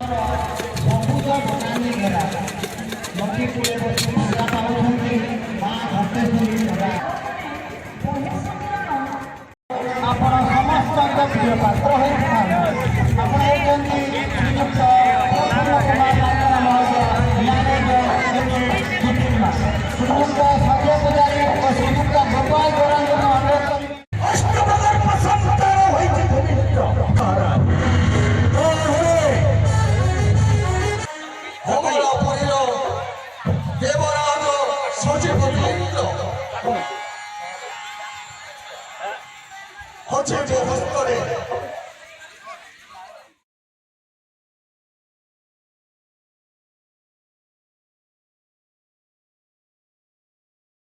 ସବୁଜ ବନାନୀ ଘେରା ନଦୀ କୂଳେ ବସି ପୂଜା ପାଉଛନ୍ତି ମା ଘଣ୍ଟେଶ୍ୱରୀ ଘୋଡ଼ା। ଆପଣ ସମସ୍ତଙ୍କ ପ୍ରିୟ ପାତ୍ର ହୋଇଥାନ୍ତି। ଆପଣ ହେଉଛନ୍ତି ଶ୍ରୀଯୁକ୍ତ ପ୍ରସନ୍ନ କୁମାର ନାୟକ ମହୋଦୟ, ମ୍ୟାନେଜର ସୁଚିତ୍ରା, ଶ୍ରୀଯୁକ୍ତ ସତ୍ୟ ପୂଜାରୀ ଓ ଶ୍ରୀଯୁକ୍ତ ଗୋପାଳ ଗୌରାଙ୍କୁ ଅନୁରୋଧ କରିବି। হচ্ছে যে হস্তরে